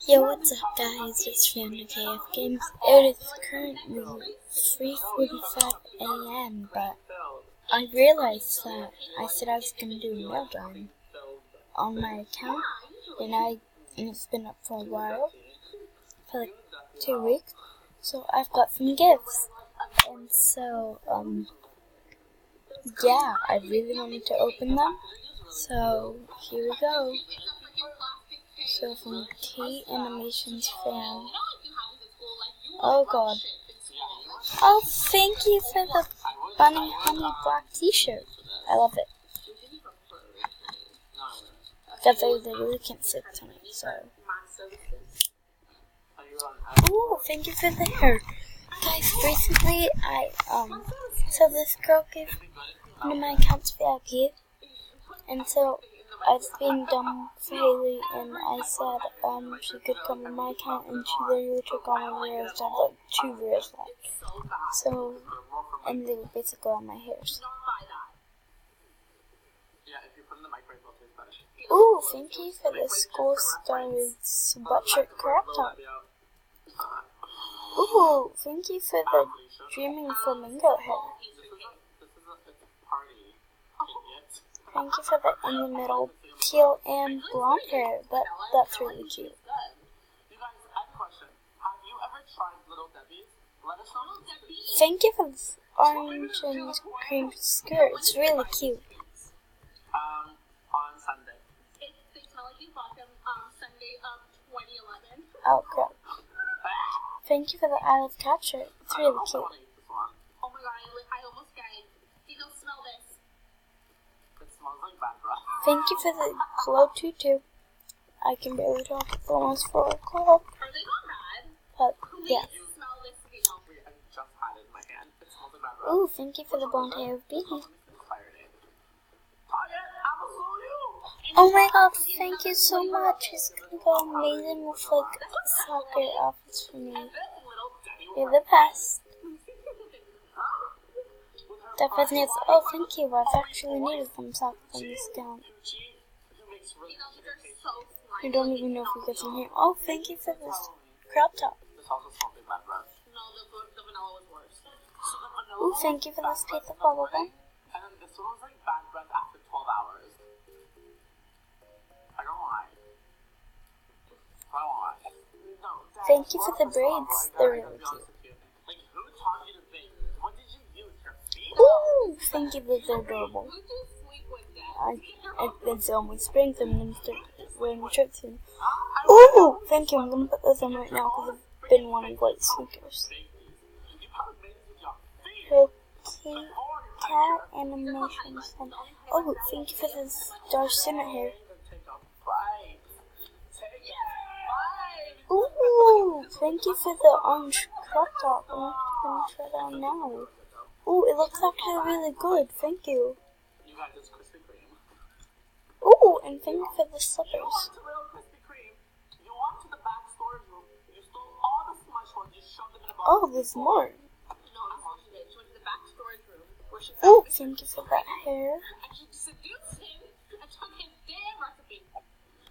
Yo, what's up guys, it's Fiona KF Games. It is currently 3:45 AM, but I realized that I said I was going to do MailTime on my account, and it's been up for a while, for like 2 weeks, so I've got some gifts, and so, yeah, I really wanted to open them, so here we go. So from T Animations fan. Oh god. Oh, thank you for the bunny honey black t-shirt. I love it. Because I really can't sit tonight, so. Ooh, thank you for the hair. Guys, recently so this girl gave one of my accounts VIP, and so I've been dumb for Haley, and I said she could come on my account, and she literally took all my videos. I have like 2 videos left. So, and they were basically on my hairs. Ooh, thank you for the School Stars sweatshirt crop top. Ooh, thank you for the Dreaming Flamingo hair. Thank you for the in the middle teal and blonde hair, but that's really cute. Thank you for this orange and cream skirt. It's really cute. On Sunday. They smell like you bought them Sunday of 2011. Oh crap. Thank you for the I Love Cat shirt. It's really cute. Oh my god, I almost died. You don't smell this. It smells like bad breath. Thank you for the glow tutu. I can barely talk. It's almost 4 o'clock. Are they not bad? But yeah. You smell this, you know. Wait, I just had it in my hand. It smells like bad breath. Ooh, thank you for the blonde hair beanie. Oh my god, thank you so much. It's gonna go amazing with like soccer outfits for me. You're the best. Definitely. Oh, thank you. I've actually needed some socks on this account. I don't even know if we get some here. Oh, thank you for this crop top. This also smells like bad breath. No, the vanilla was worse. Ooh, thank you for this piece of bubble gum. And then this one was like bad breath after 12 hours. I don't lie. I don't lie. No, Dad, Thank you for the braids. They're really cute. Like, who taught you to bake? What did you use? Your feet? Ooh, thank you. Those are adorable. Who do you sleep with, Dad? It's almost spring, so I'm going to start wearing shirts soon. Ooh, thank you. I'm going to put those on right now because I've been wanting white sneakers. Pretty Cat Animations. Oh, thank you for this dark simmer hair. Ooh, thank you for the orange crop top. I'm going to try that on now. Ooh, it looks actually really good. Thank you. You got this Krispy Kreme. Ooh, and thank you for the slippers. You want to real Krispy Kreme? You went to the back storage room. You stole all the smush ones. You shoved them in a box. Oh, there's more. No, that's what she did. She went to the back storage room where she Ooh, thank you for that hair. and she seduced him and took his damn recipe.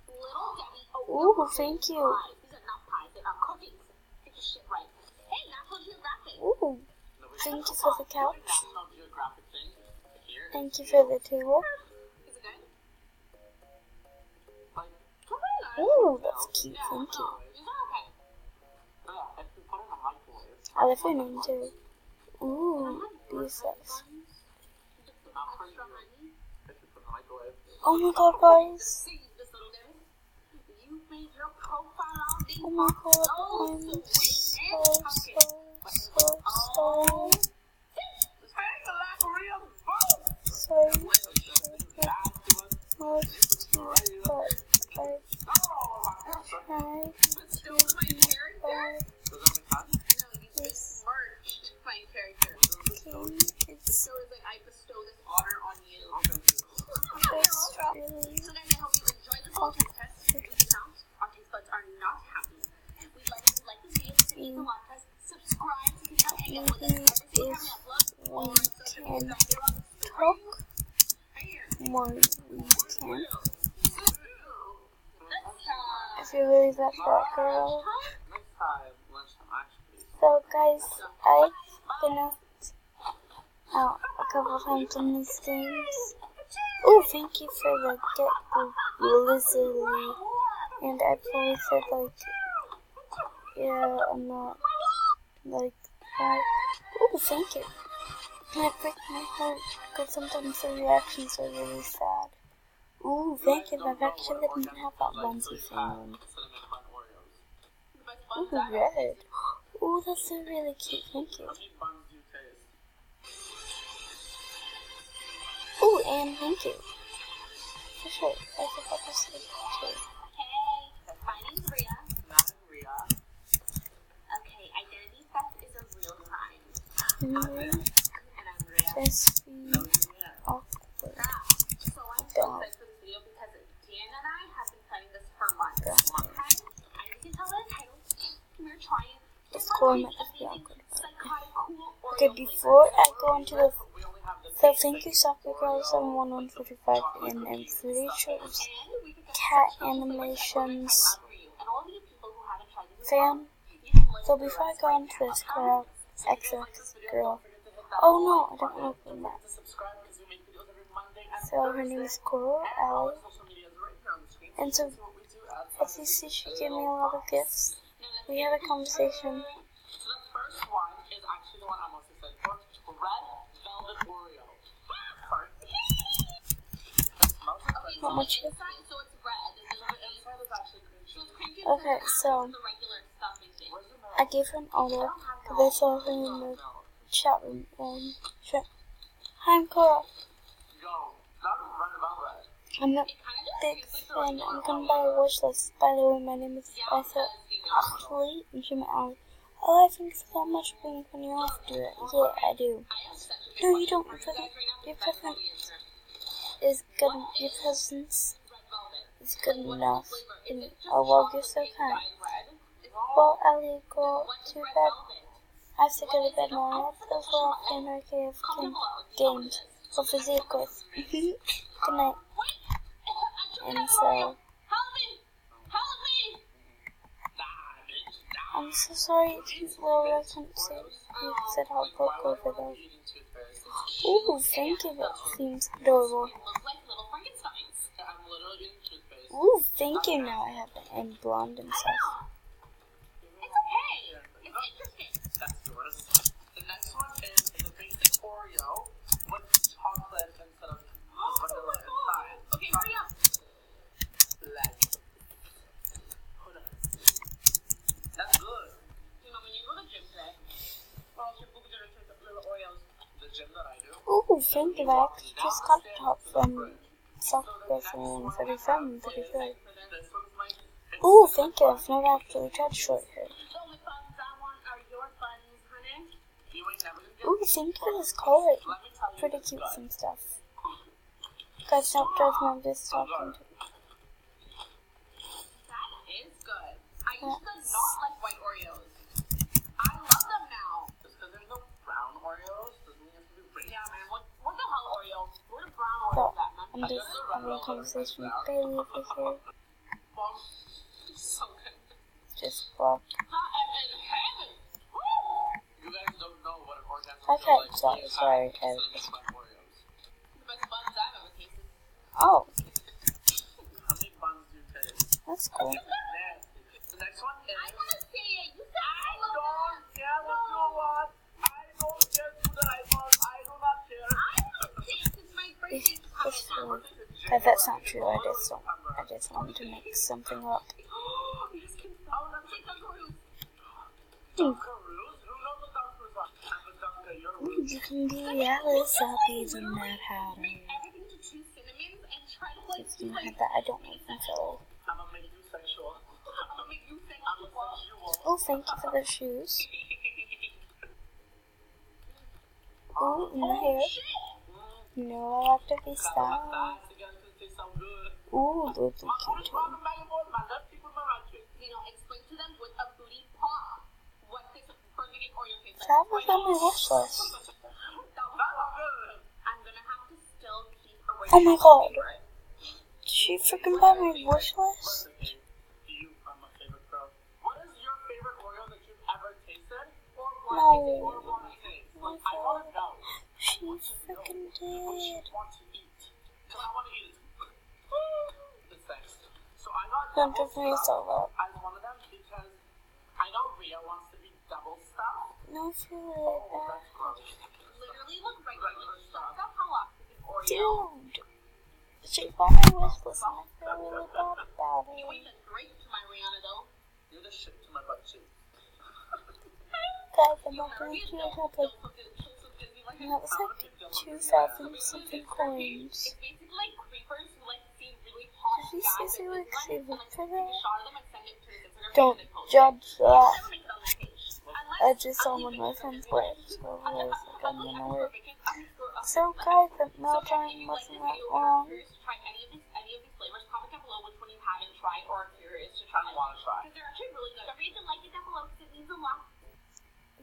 Little Debbie. Ooh, thank you. These are not pies. They are cookies. Get your shit right. Hey, National Geographic. Ooh, thank you for the couch. National Geographic thing here. Thank you for the table. Is it good? Like, Ooh, that's cute. Thank you. These are okay. yeah, if you put it in a microwave, I love your name too. Ooh, these guys. not for you. If you put it in a microwave. Oh my god, guys. See, this little Debbie. You made your profile on these Oh my god, I'm Merged my character. It's So it's like I bestow this honor on you. just really So guys, I hope you enjoyed the whole test. These sounds, our taste buds are not happy. We'd like to like this video, please a lot, guys. Subscribe so you can hang out with us every single time we upload. we can talk more we can. Let's feel really bad for that girl. Next time, lunchtime, actually. So guys, I've been out a couple times on these games. Oh, thank you for the get Blizzardly. And I probably said like, yeah, I'm not like that. Oh, thank you. And it breaks my heart because sometimes the reactions are really sad. Ooh, thank you. I've actually didn't have that onesie thing on. Ooh, red. Ooh, that's so really cute. Thank you. Ooh, and thank you. For sure. I forgot to say too. Hey, my name's Rhea. Not Rhea. Okay, identity theft is a real crime. Mm, And I'm Rhea. just be awkward. So I'm so excited for this video because Dan and I have been planning this for months. Okay? And you can tell by the title, we're trying to It's cool. I'm find not these awkward. psychotic, cool Okay, Oreo before I go into the... So thank you, Soccer Girl 71145, and I'm pretty sure it's Cat Animations fan. So before I go into this girl, XX girl, oh no, I don't want to open that. So her name is Coral Alley, and so as you see, she gave me a lot of gifts. We had a conversation. So the first one is actually the one I'm most excited for. Red Velvet Oreo. Not much. So it's red. Okay, so I gave her an order because I saw her in the chat room. Hi, I'm Coral. I'm not big fan. I'm gonna buy a wish list. By the way, my name is Ashley, and she met Allie. Oh, I think it's so much being when you have to do it. Yeah, I do. No, you don't. Your present is good. Your presence is good enough. And, oh, well, you're so kind. Well, Allie, go to bed. I have to go to bed now. I have to go for a fan arcade of games. Or for Zeko's. Good night. And so, I'm so sorry well, I couldn't see you said how book over there. Ooh, thank you, that seems adorable. Ooh, thank you, now I have to end blonde and stuff. That's yours. The next one is the basic Oreo with chocolate instead of vanilla inside. Okay, hurry up. That's good. You know, when you go to the gym today, well, your boobs are into the little Oreos. The gym that I do. Ooh, thank you, I actually just got the top from Soccer from 37, 33. Ooh, thank you, I've never actually tried short hair. The only buns I want are your buns, honey. Ooh, thank you for this color. Pretty cute some stuff. Guys, don't judge me, I'm just talking to you. That is good. I used to not like white Oreos. I love them now. Just because there's no brown Oreos doesn't mean it has to be pretty. Yeah, man. What the hell Oreo? Where the brown So, Oreos at, man? I'm just having a conversation with Bailey over here. So good. Just block. I'm in heaven. Woo! You guys don't know what an orgasm Okay, feels sorry, sorry, okay. The best buns I've ever tasted. Oh, how many buns do you taste? that's cool. The next one is... I gotta say it. You said I don't care what you want. I don't care to the iPhone. I do not care. I don't taste. It's my birthday coming now. But that's not true, I just wanted to make something up. Ooh, you can be Alice, I'll be the Mad Hatter. If you had that, I don't make them so. Oh, thank you for the shoes. Ooh, in the hair. You know I like to be styled. Ooh, those are cute too. Explain to them with a booty paw what this birthday Oreo tastes like. That was on my wish list. I'm gonna have to still keep a Oh my god. Did she freaking buy my wish list? No. She's freaking dead. Don't give me yourself up. I know Ria wants to be double stuffed. No, feel really bad. Literally look right stuff. How often is Oreo? Dude. She thought I was listening. I feel really bad about You it. ain't been great to my Rihanna though. You're the shit to my butt too. Guys, I'm not going to help it. That was like 2,000 something coins. It's basically like creepers who like see really hot Did you guys see and like like for take a that? shot of them and send it to his Instagram Don't page and then post it. judge that. Never make it on that page. I just saw one of my friends play it, so I was like, I'm gonna work. So guys, the MailTime wasn't that long. Try any of these flavors. Comment down below which one you haven't tried or are curious to try. I want to try. Because they're actually really good. Don't forget to like it down below because it means a lot.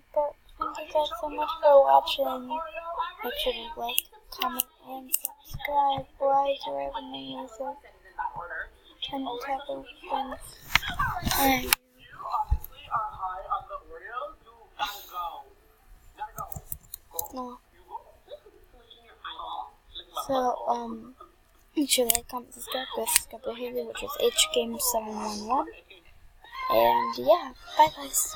But thank you guys so much for watching. Make sure to like, comment, and subscribe. Bye to everyone music. And tap those things. And You obviously are high on the Oreos. You gotta go. no. You go. Licking your eyeball. So, make sure to like, comment, subscribe, which is HGame711. And yeah, bye guys.